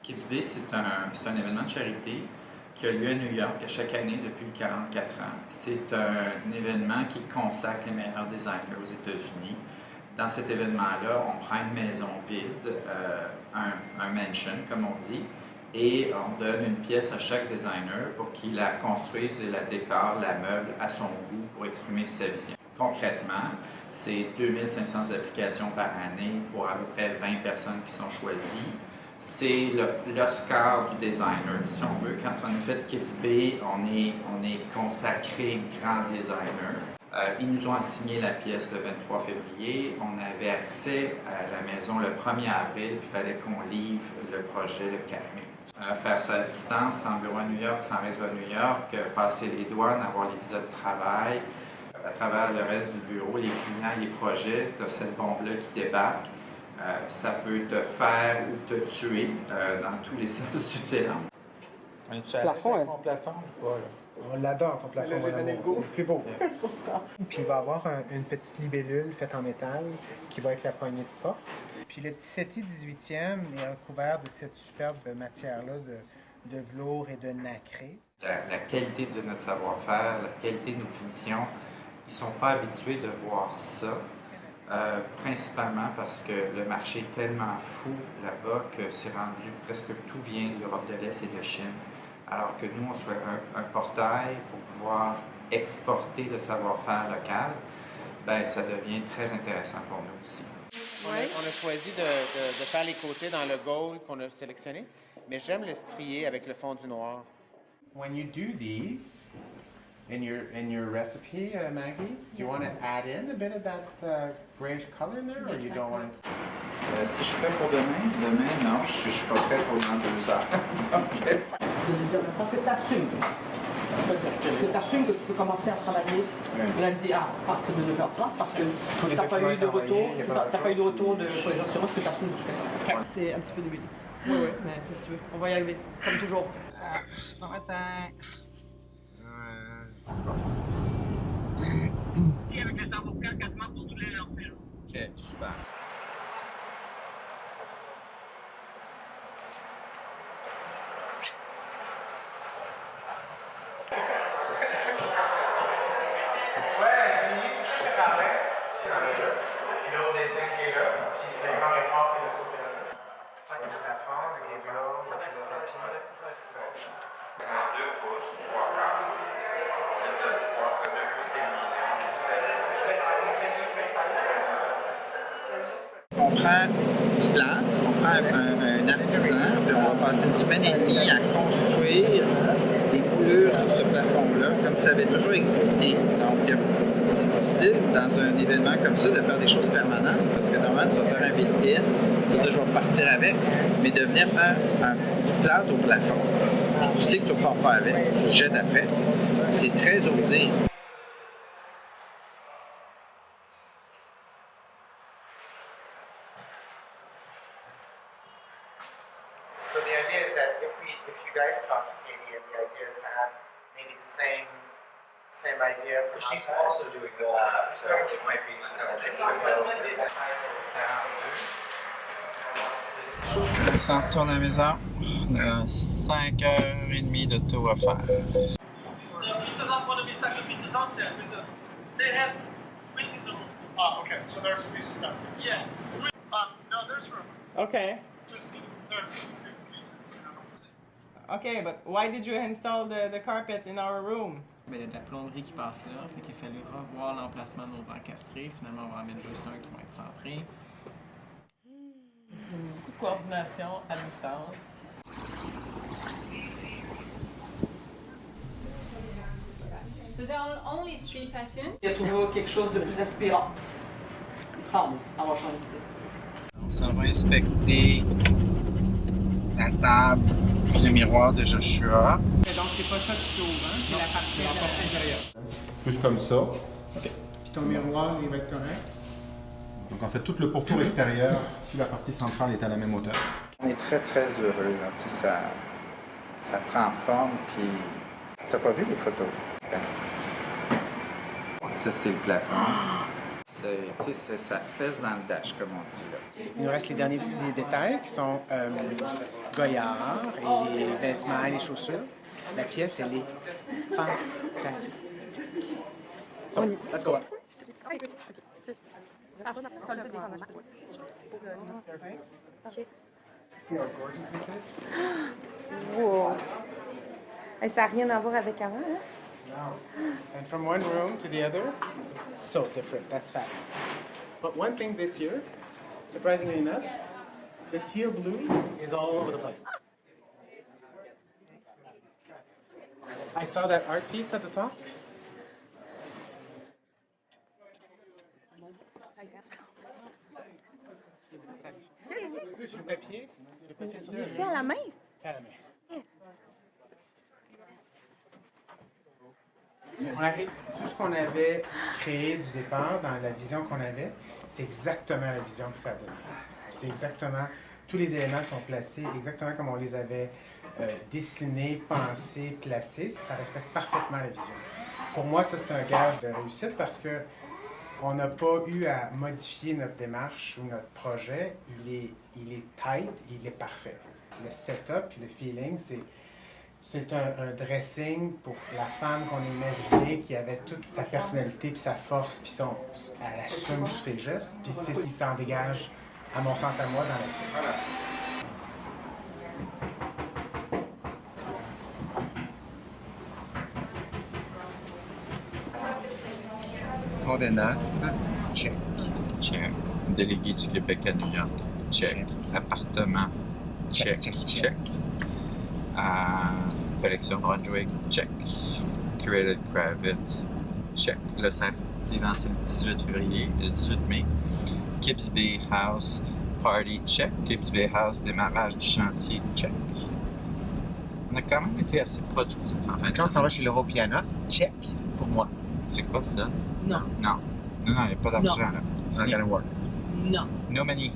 Kips Bay, c'est un événement de charité qui a lieu à New York à chaque année depuis 44 ans. C'est un événement qui consacre les meilleurs designers aux États-Unis. Dans cet événement-là, on prend une maison vide, un mansion comme on dit, et on donne une pièce à chaque designer pour qu'il la construise et la décore, la meuble à son goût pour exprimer sa vision. Concrètement, c'est 2500 applications par année pour à peu près 20 personnes qui sont choisies. C'est l'Oscar du designer, si on veut. Quand on a fait Kips Bay, on est consacré grand designer. Ils nous ont assigné la pièce le 23 février. On avait accès à la maison le 1er avril, puis il fallait qu'on livre le projet le 4 mai. Faire ça à distance, sans bureau à New York, sans réseau à New York, passer les douanes, avoir les visas de travail. À travers le reste du bureau, les clients, les projets, tu as cette bombe-là qui débarque. Ça peut te faire ou te tuer dans tous les sens du terme. Le plafond, ton plafond ou pas, là? On l'adore, ton plafond, mon amour. C'est le plus beau. Puis il va y avoir une petite libellule faite en métal qui va être la poignée de porte. Puis le petit settee 18e est recouvert de cette superbe matière-là de velours et de nacré. La qualité de notre savoir-faire, la qualité de nos finitions, ils ne sont pas habitués de voir ça. Principalement parce que le marché est tellement fou là-bas que c'est rendu presque tout vient de l'Europe de l'Est et de Chine. Alors que nous, on soit un portail pour pouvoir exporter le savoir-faire local, ben ça devient très intéressant pour nous aussi. On a choisi de faire les côtés dans le gold qu'on a sélectionné, mais j'aime le strier avec le fond du noir. When you do these in your recipe, Maggie, do you want to add in a bit of that grayish color in there, or you don't want it? Si je suis prêt pour demain, non, je suis pas prêt pour dans 2 heures. OK. Tant que tu assumes, que tu peux commencer à travailler lundi à partir de 9h30 parce que tu n'as pas eu de retour, t'as pas eu de retour pour les assurances que tu assumes de tout à l'heure. C'est un petit peu débile. Oui, mais si tu veux, on va y arriver, comme toujours. Bon matin. Et avec les avocats, 4 mois pour tous les leurs. OK, super. On prend du plan, on prend un artisan, puis on va passer une semaine et demie à construire des coulures sur ce plafond-là, comme ça avait toujours existé. Donc, c'est difficile dans un événement comme ça de faire des choses permanentes, parce que normalement, tu vas faire un built-in, tu vas dire je vais repartir avec, mais de venir faire du plâtre au plafond, tu sais que tu ne repars pas avec, tu le jettes après, c'est très osé. So the idea is that if you guys talk to Katie, and the idea is to have maybe the same idea for She's also doing the so it might be On s'en retourne à la maison. On a 5h30 de tour à faire. This is not one of the stack of pieces downstairs. They have 3 in the room. Oh, okay. So there's some pieces downstairs. Yes. No, there's room. Okay. Just there's pieces. Okay, but why did you install the carpet in our room? Il y a de la plomberie qui passe là, fait qu'il a fallu revoir l'emplacement de nos encastrés. Finalement, on va en mettre juste un qui va être centré. C'est beaucoup de coordination à distance. So there are only 3 patterns. Il a trouvé quelque chose de plus aspirant. Il semble avoir changé d'idée. On s'en va inspecter la table, le miroir de Joshua. Donc, c'est pas ça qui s'ouvre, hein? C'est la partie intérieure. Plus comme ça. Puis ton miroir, il va être correct. Donc en fait, tout le pourtour extérieur, si la partie centrale est à la même hauteur. On est très très heureux, là. Tu sais, ça prend forme, puis t'as pas vu les photos? Ça c'est le plafond. C'est sa fesse dans le dash, comme on dit. Là. Il nous reste les derniers petits détails qui sont Goyard et les vêtements et les chaussures. La pièce, elle est fantastique. So, let's go up. Wow. Et ça n'a rien à voir avec avant, hein? And from one room to the other, so different. That's fabulous. But one thing this year, surprisingly enough, the teal blue is all over the place. I saw that art piece at the top. Le papier sur Il est fait à la main? à la main. Tout ce qu'on avait créé du départ dans la vision qu'on avait, c'est exactement la vision que ça a donné. C'est exactement, tous les éléments sont placés exactement comme on les avait dessinés, pensés, placés. Ça respecte parfaitement la vision. Pour moi, ça c'est un gage de réussite parce que on n'a pas eu à modifier notre démarche ou notre projet. Il est tight, il est parfait. Le setup et le feeling, c'est un dressing pour la femme qu'on imaginait, qui avait toute sa personnalité, puis sa force, puis elle assume tous ses gestes, puis c'est ce qui s'en dégage, à mon sens, à moi, dans la pièce. Condé Nast, check. Check. Délégué du Québec à New York. Check. Appartement. Check. Check. Collection Brunswick. Check. Created Kravitz. Check. Le suivant, c'est le 18 février, le 18 mai. Gibbs Bay House Party. Check. Gibbs Bay House démarrage du chantier. Check. On a quand même été assez productifs en fait. Quand on s'en va chez l'Euro Piana, check pour moi. C'est quoi ça? Non. Non. Non, il n'y a pas d'argent là. Not gonna work. Non. No money.